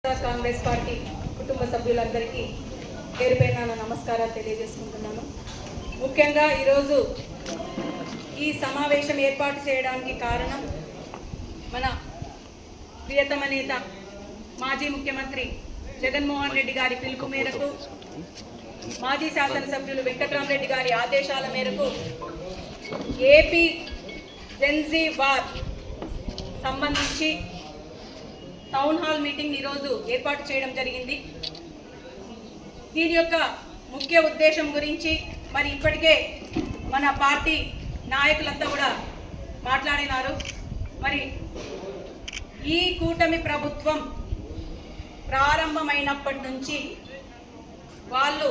Congress party కుటుంబ సభ్యులందరికీ పేరుపైన నమస్కారాలు తెలియజేసుకుంటున్నాను. ముఖ్యంగా ఈరోజు ఈ సమావేశం ఏర్పాటు చేయడానికి కారణం మన ప్రియతమ నేత మాజీ ముఖ్యమంత్రి జగన్మోహన్ రెడ్డి గారి పిలుపు మేరకు, మాజీ శాసనసభ్యులు వెంకట్రామరెడ్డి గారి ఆదేశాల మేరకు ఏపీ జెన్జీ వార్ సంబంధించి టౌన్ హాల్ మీటింగ్ ఈరోజు ఏర్పాటు చేయడం జరిగింది. దీని యొక్క ముఖ్య ఉద్దేశం గురించి మరి ఇప్పటికే మన పార్టీ నాయకులంతా కూడా మాట్లాడినారు. మరి ఈ కూటమి ప్రభుత్వం ప్రారంభమైనప్పటి నుంచి వాళ్ళు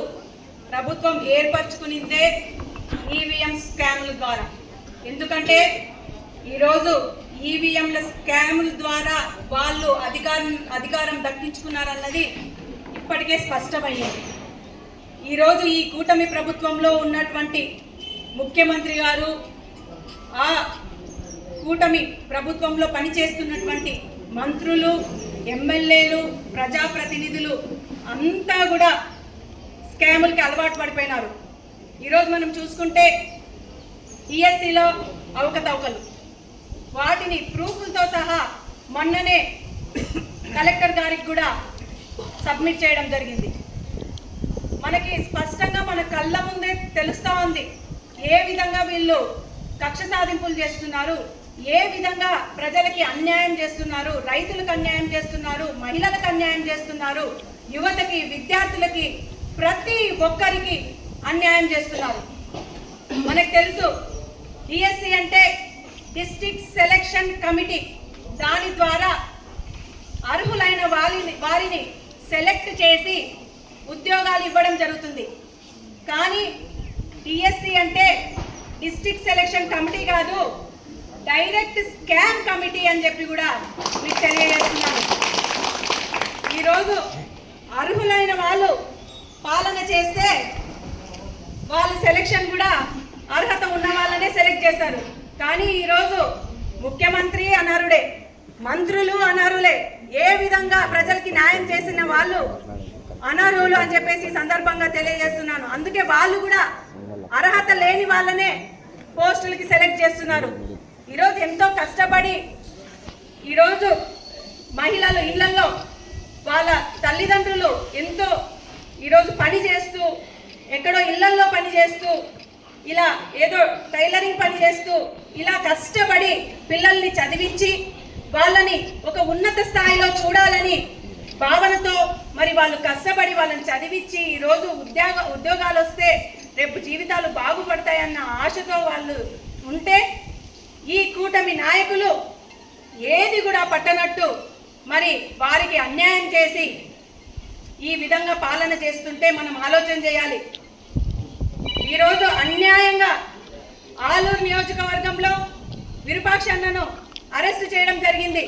ప్రభుత్వం ఏర్పరచుకునిందే ఈవీఎం స్కామ్ల ద్వారా. ఎందుకంటే ఈరోజు ఈవీఎంల స్కాముల ద్వారా వాళ్ళు అధికారం దక్కించుకున్నారన్నది ఇప్పటికే స్పష్టమయ్యింది. ఈరోజు ఈ కూటమి ప్రభుత్వంలో ఉన్నటువంటి ముఖ్యమంత్రి గారు, ఆ కూటమి ప్రభుత్వంలో పనిచేస్తున్నటువంటి మంత్రులు, ఎమ్మెల్యేలు, ప్రజాప్రతినిధులు అంతా కూడా స్కాములకి అలవాటు పడిపోయినారు. ఈరోజు మనం చూసుకుంటే ఈఎస్సీలో అవకతవకలు, వాటిని ప్రూఫ్లతో సహా మొన్ననే కలెక్టర్ గారికి కూడా సబ్మిట్ చేయడం జరిగింది. మనకి స్పష్టంగా మన కళ్ళ ముందే తెలుస్తూ ఉంది ఏ విధంగా వీళ్ళు కక్ష సాధింపులు చేస్తున్నారు, ఏ విధంగా ప్రజలకి అన్యాయం చేస్తున్నారు, రైతులకు అన్యాయం చేస్తున్నారు, మహిళలకు అన్యాయం చేస్తున్నారు, యువతకి, విద్యార్థులకి, ప్రతి ఒక్కరికి అన్యాయం చేస్తున్నారు. మనకు తెలుసు డిఎస్సి అంటే డిస్ట్రిక్ట్ సెలక్షన్ కమిటీ, దాని ద్వారా అర్హులైన వారిని సెలెక్ట్ చేసి ఉద్యోగాలు ఇవ్వడం జరుగుతుంది. కానీ డిఎస్సి అంటే డిస్ట్రిక్ట్ సెలక్షన్ కమిటీ కాదు, డైరెక్ట్ స్కామ్ కమిటీ అని చెప్పి కూడా మీకు తెలియజేస్తున్నాను. ఈరోజు అర్హులైన వాళ్ళు పాలన చేస్తే వాళ్ళ సెలక్షన్ కూడా అర్హత ఉన్న వాళ్ళనే సెలెక్ట్ చేశారు. కానీ ఈరోజు ముఖ్యమంత్రి అనర్హుడే, మంత్రులు అనర్హులే, ఏ విధంగా ప్రజలకి న్యాయం చేసిన వాళ్ళు అనర్హులు అని చెప్పేసి సందర్భంగా తెలియజేస్తున్నాను. అందుకే వాళ్ళు కూడా అర్హత లేని వాళ్ళనే పోస్టులకి సెలెక్ట్ చేస్తున్నారు. ఈరోజు ఎంతో కష్టపడి ఈరోజు మహిళలు ఇళ్లలో వాళ్ళ తల్లిదండ్రులు ఎంతో ఈరోజు పని చేస్తూ, ఎక్కడో ఇళ్లల్లో పని చేస్తూ, ఇలా ఏదో టైలరింగ్ పని చేస్తూ ఇలా కష్టపడి పిల్లల్ని చదివించి వాళ్ళని ఒక ఉన్నత స్థాయిలో చూడాలని భావనతో మరి వాళ్ళు కష్టపడి వాళ్ళని చదివించి ఈరోజు ఉద్యోగాలు వస్తే రేపు జీవితాలు బాగుపడతాయన్న ఆశతో వాళ్ళు ఉంటే, ఈ కూటమి నాయకులు ఏది కూడా పట్టనట్టు మరి వారికి అన్యాయం చేసి ఈ విధంగా పాలన చేస్తుంటే మనం ఆలోచన చేయాలి. ఈరోజు అన్యాయంగా ఆలూరు నియోజకవర్గంలో విరూపాక్ష అన్నను అరెస్ట్ చేయడం జరిగింది.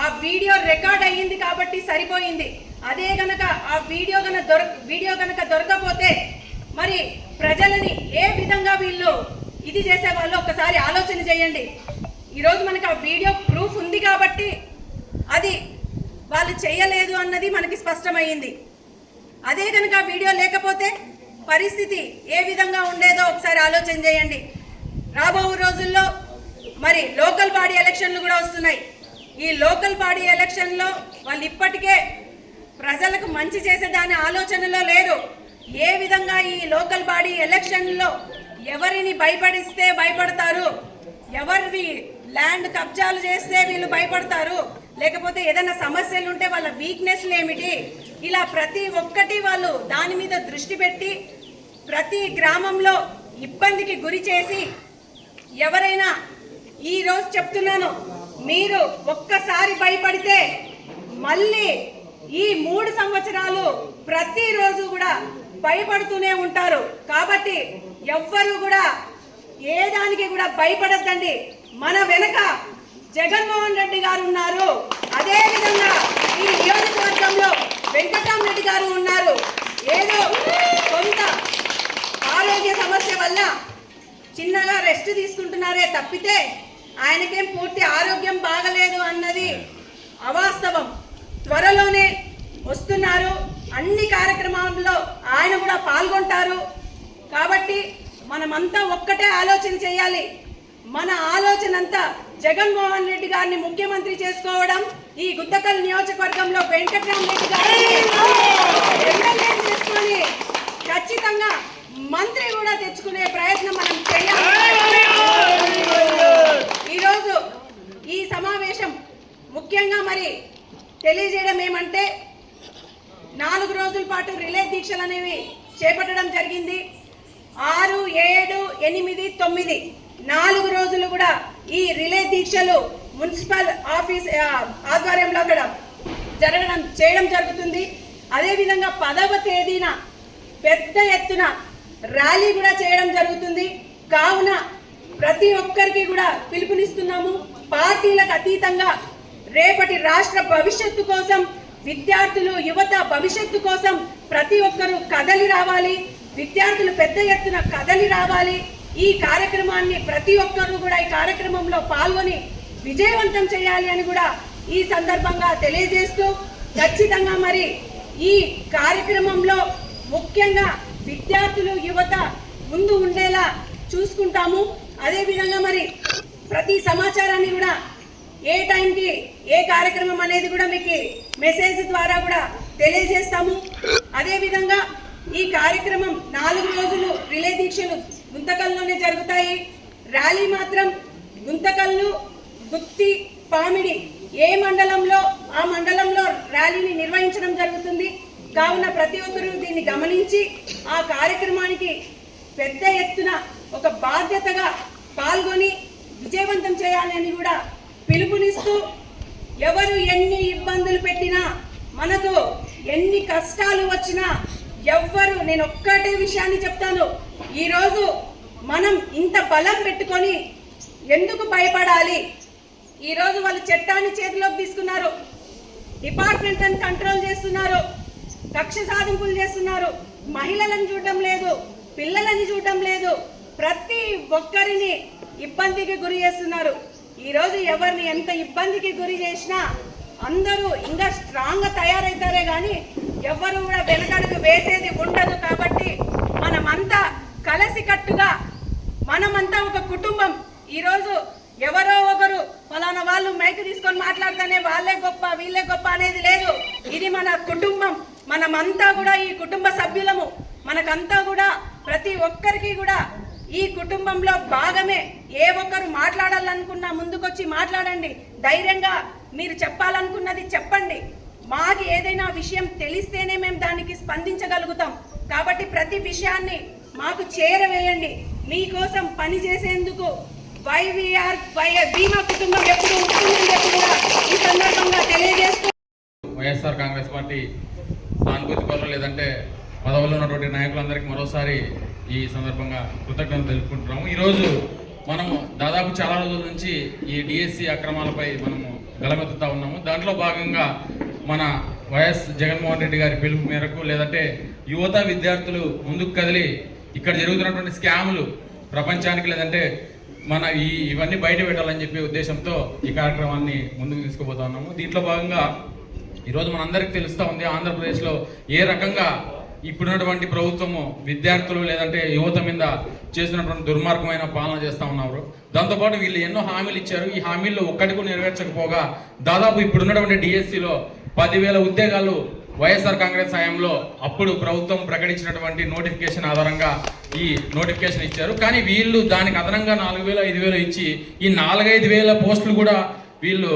ఆ వీడియో రికార్డ్ అయ్యింది కాబట్టి సరిపోయింది. అదే గనక ఆ వీడియో గనక దొరకపోతే మరి ప్రజలని ఏ విధంగా వీళ్ళు ఇది చేసేవాళ్ళు ఒకసారి ఆలోచన చేయండి. ఈరోజు మనకు ఆ వీడియో ప్రూఫ్ ఉంది కాబట్టి అది వాళ్ళు చేయలేదు అన్నది మనకి స్పష్టమైంది. అదే కనుక వీడియో లేకపోతే పరిస్థితి ఏ విధంగా ఉండేదో ఒకసారి ఆలోచన చేయండి. రాబో రోజుల్లో మరి లోకల్ బాడీ ఎలక్షన్లు కూడా వస్తున్నాయి. ఈ లోకల్ బాడీ ఎలక్షన్లో వాళ్ళు ఇప్పటికే ప్రజలకు మంచి చేసేదాని ఆలోచనలో లేరు. ఏ విధంగా ఈ లోకల్ బాడీ ఎలక్షన్లో ఎవరిని భయపడిస్తే భయపడతారు, ఎవరివి ల్యాండ్ కబ్జాలు చేస్తే వీళ్ళు భయపడతారు, లేకపోతే ఏదైనా సమస్యలు ఉంటే వాళ్ళ వీక్నెస్లు ఏమిటి, ఇలా ప్రతి ఒక్కటి వాళ్ళు దాని మీద దృష్టి పెట్టి ప్రతి గ్రామంలో ఇబ్బందికి గురి చేసి ఎవరైనా, ఈరోజు చెప్తున్నాను, మీరు ఒక్కసారి భయపడితే మళ్ళీ ఈ 3 సంవత్సరాలు ప్రతిరోజు కూడా భయపడుతూనే ఉంటారు. కాబట్టి ఎవ్వరు కూడా ఏ దానికి కూడా భయపడద్దండి. మన వెనక జగన్మోహన్ రెడ్డి గారు ఉన్నారు, అదే విధంగా ఈ నియోజకవర్గంలో వెంకట్రామరెడ్డి గారు ఉన్నారు. ఏదో కొంత ఆరోగ్య సమస్య వల్ల చిన్నగా రెస్ట్ తీసుకుంటున్నారే తప్పితే ఆయనకేం పూర్తి ఆరోగ్యం బాగలేదు అన్నది అవాస్తవం. త్వరలోనే అన్ని కార్యక్రమాల్లో ఆయన కూడా పాల్గొంటారు. కాబట్టి మనమంతా ఒక్కటే ఆలోచన చేయాలి. మన ఆలోచన అంతా జగన్మోహన్ రెడ్డి గారిని ముఖ్యమంత్రి చేసుకోవడం, ఈ గుంతకల్ నియోజకవర్గంలో వెంకటరామరెడ్డి గారిని ఎమ్మెల్యే చేసుకొని ఖచ్చితంగా మంత్రి కూడా తెచ్చుకునే ప్రయత్నం మనం చేయాలి. ఈరోజు ఈ సమావేశం ముఖ్యంగా మరి తెలియజేయడం ఏమంటే 4 రోజుల పాటు రిలే దీక్షలు అనేవి చేపట్టడం జరిగింది. 6, 7, 8, 9 4 రోజులు కూడా ఈ రిలే దీక్షలు మున్సిపల్ ఆఫీస్ ఆధ్వర్యంలో అక్కడ చేయడం జరుగుతుంది. అదేవిధంగా 10వ తేదీన పెద్ద ఎత్తున ర్యాలీ కూడా చేయడం జరుగుతుంది. కావున ప్రతి ఒక్కరికి కూడా పిలుపునిస్తున్నాము. పార్టీలకు అతీతంగా రేపటి రాష్ట్ర భవిష్యత్తు కోసం, విద్యార్థులు యువత భవిష్యత్తు కోసం ప్రతి ఒక్కరూ కదలి రావాలి. విద్యార్థులు పెద్ద ఎత్తున కదలి రావాలి. ఈ కార్యక్రమాన్ని ప్రతి ఒక్కరూ కూడా ఈ కార్యక్రమంలో పాల్గొని విజయవంతం చేయాలి అని కూడా ఈ సందర్భంగా తెలియజేస్తూ, ఖచ్చితంగా మరి ఈ కార్యక్రమంలో ముఖ్యంగా విద్యార్థులు యువత ముందు ఉండేలా చూసుకుంటాము. అదేవిధంగా మరి ప్రతి సమాచారాన్ని కూడా ఏ టైంకి ఏ కార్యక్రమం అనేది కూడా మీకు మెసేజ్ ద్వారా కూడా తెలియజేస్తాము. అదేవిధంగా ఈ కార్యక్రమం 4 రోజులు రిలే దీక్షలు గుంతకల్లోనే జరుగుతాయి. ర్యాలీ మాత్రం గుంతకల్లు, గుత్తి, పామిడి ఏ మండలంలో ఆ మండలంలో ర్యాలీని నిర్వహించడం జరుగుతుంది. కావున ప్రతి ఒక్కరూ దీన్ని గమనించి ఆ కార్యక్రమానికి పెద్ద ఎత్తున ఒక బాధ్యతగా పాల్గొని విజయవంతం చేయాలని కూడా పిలుపునిస్తూ, ఎవరు ఎన్ని ఇబ్బందులు పెట్టినా, మనకు ఎన్ని కష్టాలు వచ్చినా ఎవ్వరు, నేను ఒక్కటే విషయాన్ని చెప్తాను, ఈరోజు మనం ఇంత బలం పెట్టుకొని ఎందుకు భయపడాలి? ఈరోజు వాళ్ళు చట్టాన్ని చేతిలోకి తీసుకున్నారు, డిపార్ట్మెంట్ని కంట్రోల్ చేస్తున్నారు, కక్ష సాధింపులు చేస్తున్నారు, మహిళలను చూడడం లేదు, పిల్లలని చూడడం లేదు, ప్రతి ఒక్కరిని ఇబ్బందికి గురి చేస్తున్నారు. ఈరోజు ఎవరిని ఎంత ఇబ్బందికి గురి చేసినా అందరూ ఇంకా స్ట్రాంగ్గా తయారవుతారే కానీ ఎవరు కూడా వెనకడుగు వేసేది ఉండదు. కాబట్టి మనమంతా కలిసికట్టుగా, మనమంతా ఒక కుటుంబం. ఈరోజు ఎవరో ఒకరు ఫలానా వాళ్ళు మైక్ తీసుకొని మాట్లాడితేనే వాళ్ళే గొప్ప వీళ్ళే గొప్ప అనేది లేదు. ఇది మన కుటుంబం. మనమంతా కూడా ఈ కుటుంబ సభ్యులము. మనకంతా కూడా ప్రతి ఒక్కరికి కూడా ఈ కుటుంబంలో భాగమే. ఏ ఒక్కరు మాట్లాడాలనుకున్నా ముందుకొచ్చి మాట్లాడండి. ధైర్యంగా మీరు చెప్పాలనుకున్నది చెప్పండి. మాకు ఏదైనా విషయం తెలిస్తేనే మేము దానికి స్పందించగలుగుతాం. కాబట్టి ప్రతి విషయాన్ని మాకు చేరవేయండి. మీకోసం పని చేసేందుకు వైవిఆర్ బీమా కుటుంబం ఎప్పుడు ఉంటుందని చెప్పి కూడా ఈ సందర్భంగా తెలియజేస్తూ, వైఎస్ఆర్ కాంగ్రెస్ పార్టీ సానుభూతి పరులు లేదంటే పదవుల్లో ఉన్నటువంటి నాయకులందరికీ మరోసారి ఈ సందర్భంగా కృతజ్ఞతలు తెలుపుకుంటున్నాము. ఈరోజు మనము దాదాపు చాలా రోజుల నుంచి ఈ డిఎస్సి అక్రమాలపై మనము గలమెత్తుతా ఉన్నాము. దాంట్లో భాగంగా మన వైఎస్ జగన్మోహన్ రెడ్డి గారి పిలుపు మేరకు లేదంటే యువత విద్యార్థులు ముందుకు కదిలి ఇక్కడ జరుగుతున్నటువంటి స్కాములు ప్రపంచానికి లేదంటే మన ఇవన్నీ బయట పెట్టాలని చెప్పే ఉద్దేశంతో ఈ కార్యక్రమాన్ని ముందుకు తీసుకుపోతా ఉన్నాము. దీంట్లో భాగంగా ఈరోజు మనందరికీ తెలుస్తూ ఉంది, ఆంధ్రప్రదేశ్లో ఏ రకంగా ఇప్పుడున్నటువంటి ప్రభుత్వము విద్యార్థులు లేదంటే యువత మీద చేసినటువంటి దుర్మార్గమైన పాలన చేస్తూ ఉన్నారు. దాంతోపాటు వీళ్ళు ఎన్నో హామీలు ఇచ్చారు. ఈ హామీల్లో ఒక్కటి కూడా నెరవేర్చకపోగా దాదాపు ఇప్పుడున్నటువంటి డిఎస్సిలో 10,000 ఉద్యోగాలు వైఎస్ఆర్ కాంగ్రెస్ హయాంలో అప్పుడు ప్రభుత్వం ప్రకటించినటువంటి నోటిఫికేషన్ ఆధారంగా ఈ నోటిఫికేషన్ ఇచ్చారు. కానీ వీళ్ళు దానికి అదనంగా 4,000, 5,000 ఇచ్చి ఈ 4-5 పోస్టులు కూడా వీళ్ళు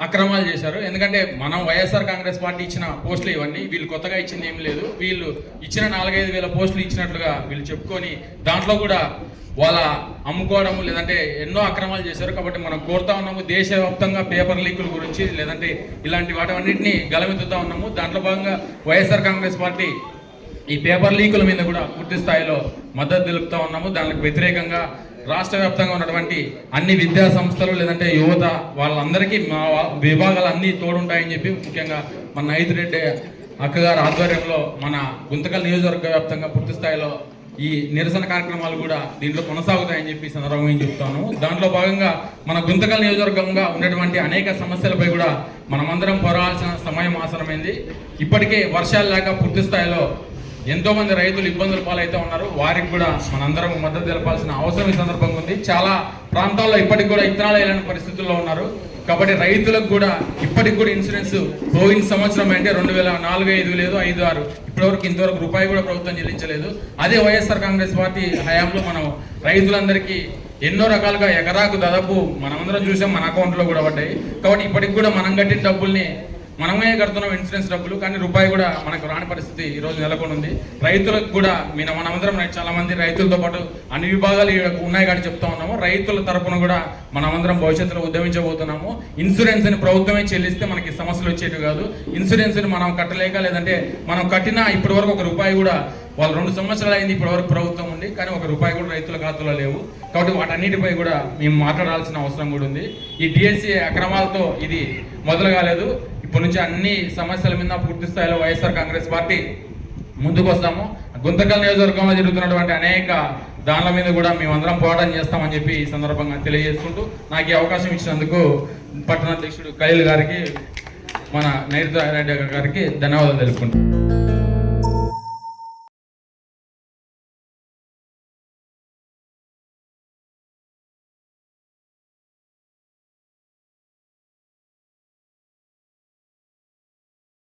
అక్రమాలు చేశారు. ఎందుకంటే మనం వైఎస్ఆర్ కాంగ్రెస్ పార్టీ ఇచ్చిన పోస్టులు ఇవన్నీ, వీళ్ళు కొత్తగా ఇచ్చింది ఏం లేదు. వీళ్ళు ఇచ్చిన 4-5 పోస్టులు ఇచ్చినట్లుగా వీళ్ళు చెప్పుకొని దాంట్లో కూడా వాళ్ళ అమ్ముకోవడం లేదంటే ఎన్నో అక్రమాలు చేశారు. కాబట్టి మనం కోరుతా ఉన్నాము, దేశవ్యాప్తంగా పేపర్ లీకుల గురించి లేదంటే ఇలాంటి వాటన్నింటినీ గలమెత్తుతా ఉన్నాము. దాంట్లో భాగంగా వైఎస్ఆర్ కాంగ్రెస్ పార్టీ ఈ పేపర్ లీకుల మీద కూడా పూర్తి స్థాయిలో మద్దతు తెలుపుతా ఉన్నాము. దానికి వ్యతిరేకంగా రాష్ట్ర వ్యాప్తంగా ఉన్నటువంటి అన్ని విద్యా సంస్థలు లేదంటే యువత వాళ్ళందరికీ మా విభాగాలు అన్నీ తోడుంటాయని చెప్పి ముఖ్యంగా మన ఐతిరెడ్డి అక్కగారి ఆధ్వర్యంలో మన గుంతకల్ నియోజకవర్గ వ్యాప్తంగా పూర్తి స్థాయిలో ఈ నిరసన కార్యక్రమాలు కూడా దీంట్లో కొనసాగుతాయని చెప్పి సందర్భంగా చెప్తాను. దాంట్లో భాగంగా మన గుంతకల్ నియోజకవర్గంగా ఉన్నటువంటి అనేక సమస్యలపై కూడా మనమందరం పోరాడాల్సిన సమయం ఆసనమైంది. ఇప్పటికే వర్షాలు లేక పూర్తి స్థాయిలో ఎంతో మంది రైతులు ఇబ్బందుల పాలైతే ఉన్నారు. వారికి కూడా మనందరం మద్దతు తెలపాల్సిన అవసరం ఈ సందర్భంగా ఉంది. చాలా ప్రాంతాల్లో ఇప్పటికి కూడా ఇత్తనాలు వేయలేని పరిస్థితుల్లో ఉన్నారు. కాబట్టి రైతులకు కూడా ఇప్పటికి కూడా ఇన్సూరెన్స్ పోయిన సంవత్సరం అంటే 2004-05 లేదు 5-6 ఇప్పటివరకు ఇంతవరకు రూపాయి కూడా ప్రభుత్వం చెల్లించలేదు. అదే వైఎస్ఆర్ కాంగ్రెస్ పార్టీ హయాంలో మనం రైతులందరికీ ఎన్నో రకాలుగా ఎకరాకు దాదాపు మనమందరం చూసాం, మన అకౌంట్లో కూడా పడ్డాయి. కాబట్టి ఇప్పటికి కూడా మనం కట్టిన డబ్బుల్ని మనమే కడుతున్నాం ఇన్సూరెన్స్ డబ్బులు, కానీ రూపాయి కూడా మనకు రాని పరిస్థితి ఈ రోజు నెలకొని ఉంది. రైతులకు కూడా మనమందరం చాలా మంది రైతులతో పాటు అన్ని విభాగాలు ఉన్నాయి కాబట్టి చెప్తా ఉన్నాము. రైతుల తరపున కూడా మనమందరం భవిష్యత్తులో ఉద్యమించబోతున్నాము. ఇన్సూరెన్స్ ని ప్రభుత్వమే చెల్లిస్తే మనకి సమస్యలు వచ్చేవి కాదు. ఇన్సూరెన్స్ ని మనం కట్టలేక, లేదంటే మనం కట్టినా ఇప్పటి వరకు ఒక రూపాయి కూడా, వాళ్ళు 2 సంవత్సరాలు అయింది ఇప్పటి వరకు ప్రభుత్వం ఉంది, కానీ ఒక రూపాయి కూడా రైతుల ఖాతాలో లేవు. కాబట్టి వాటన్నిటిపై కూడా మేము మాట్లాడాల్సిన అవసరం కూడా ఉంది. ఈ డిఎస్సి అక్రమాలతో ఇది మొదలు కాలేదు. ఇప్పటి నుంచి అన్ని సమస్యల మీద పూర్తి స్థాయిలో వైఎస్ఆర్ కాంగ్రెస్ పార్టీ ముందుకు వస్తాము. గుంతకల్ నియోజకవర్గంలో జరుగుతున్నటువంటి అనేక దానిల మీద కూడా మేమందరం పోరాటం చేస్తామని చెప్పి ఈ సందర్భంగా తెలియజేసుకుంటూ, నాకు ఈ అవకాశం ఇచ్చినందుకు పట్టణాధ్యక్షుడు ఖలీల్ గారికి, మన నైరుతి రెడ్డి గారికి ధన్యవాదాలు తెలుపుకుంటాం.